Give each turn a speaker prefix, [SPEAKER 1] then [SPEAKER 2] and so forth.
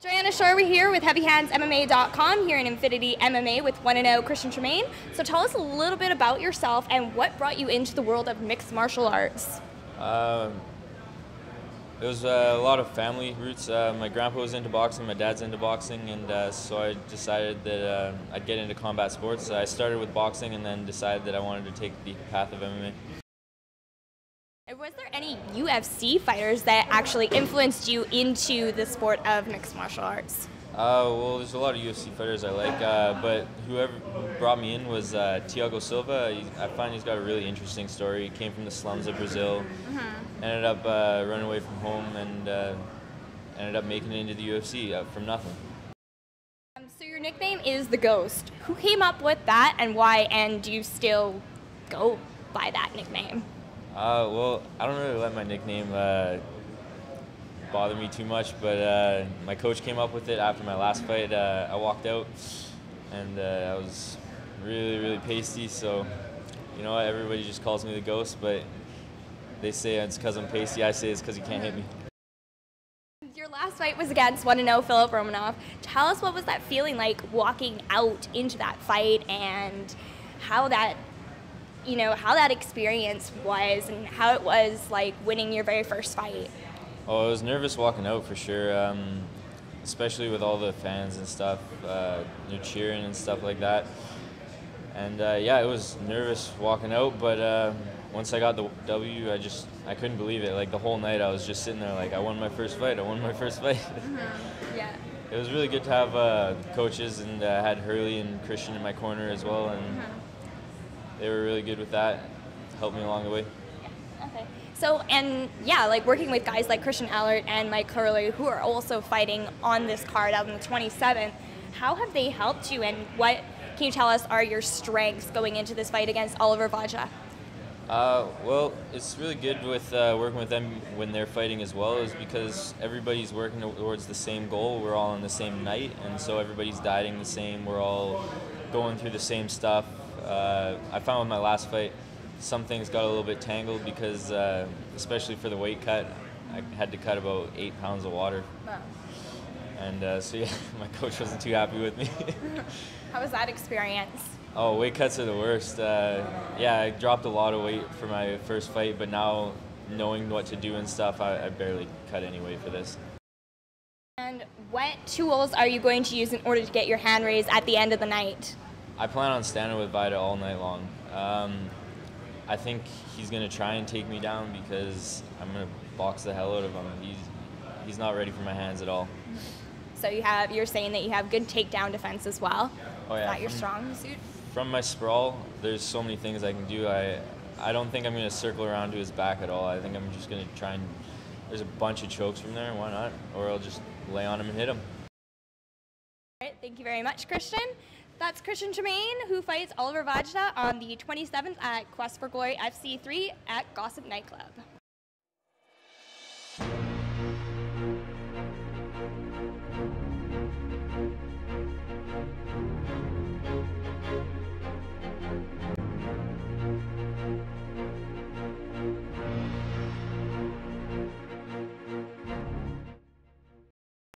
[SPEAKER 1] Joyanna, we're here with HeavyHandsMMA.com here in Infinity MMA with 1-0 Christian Tremayne. So tell us a little bit about yourself and what brought you into the world of mixed martial arts.
[SPEAKER 2] It was a lot of family roots. My grandpa was into boxing, my dad's into boxing, and so I decided that I'd get into combat sports. I started with boxing and then decided that I wanted to take the path of MMA.
[SPEAKER 1] Was there any UFC fighters that actually influenced you into the sport of mixed martial arts?
[SPEAKER 2] Well, there's a lot of UFC fighters I like, but whoever brought me in was Thiago Silva. I find he's got a really interesting story. He came from the slums of Brazil, ended up running away from home, and ended up making it into the UFC from nothing.
[SPEAKER 1] So your nickname is The Ghost. Who came up with that and why, and do you still go by that nickname?
[SPEAKER 2] Well, I don't really let my nickname bother me too much, but my coach came up with it after my last fight. I walked out, and I was really pasty, so you know what, everybody just calls me the Ghost, but they say it's because I'm pasty. I say it's because you can't hit me.
[SPEAKER 1] Your last fight was against 1-0 Philip Romanov. Tell us, what was that feeling like walking out into that fight, and how that experience was, and how it was like winning your very first fight?
[SPEAKER 2] Oh, I was nervous walking out for sure, especially with all the fans and stuff, they're cheering and stuff like that. And yeah, it was nervous walking out, but once I got the W, I couldn't believe it. Like the whole night I was just sitting there like, I won my first fight, I won my first fight.
[SPEAKER 1] Yeah.
[SPEAKER 2] It was really good to have coaches, and I had Hurley and Christian in my corner as well, and they were really good with that, helped me along the way.
[SPEAKER 1] Yeah. Okay. So, and yeah, like working with guys like Christian Allert and Mike Hurley, who are also fighting on this card out on the 27th, how have they helped you, and what can you tell us are your strengths going into this fight against Oliver Vajda?
[SPEAKER 2] Well, it's really good with working with them when they're fighting as well, is because everybody's working towards the same goal. We're all on the same night, and so everybody's dieting the same. We're all going through the same stuff. I found with my last fight, some things got a little bit tangled because, especially for the weight cut, I had to cut about 8 pounds of water. Wow. And so yeah, my coach wasn't too happy with me.
[SPEAKER 1] How was that experience?
[SPEAKER 2] Oh, weight cuts are the worst. Yeah, I dropped a lot of weight for my first fight, but now knowing what to do and stuff, I barely cut any weight for this.
[SPEAKER 1] And what tools are you going to use in order to get your hand raised at the end of the night?
[SPEAKER 2] I plan on standing with Vajda all night long. I think he's going to try and take me down because I'm going to box the hell out of him. He's not ready for my hands at all.
[SPEAKER 1] So you're saying that you have good takedown defense as well?
[SPEAKER 2] Oh yeah.
[SPEAKER 1] Is that your strong suit?
[SPEAKER 2] From my sprawl, there's so many things I can do. I don't think I'm going to circle around to his back at all. I think I'm just going to try and, there's a bunch of chokes from there, why not? Or I'll just lay on him and hit him.
[SPEAKER 1] All right, thank you very much, Christian. That's Christian Tremayne, who fights Oliver Vajda on the 27th at Quest for Glory FC3 at Gossip Nightclub.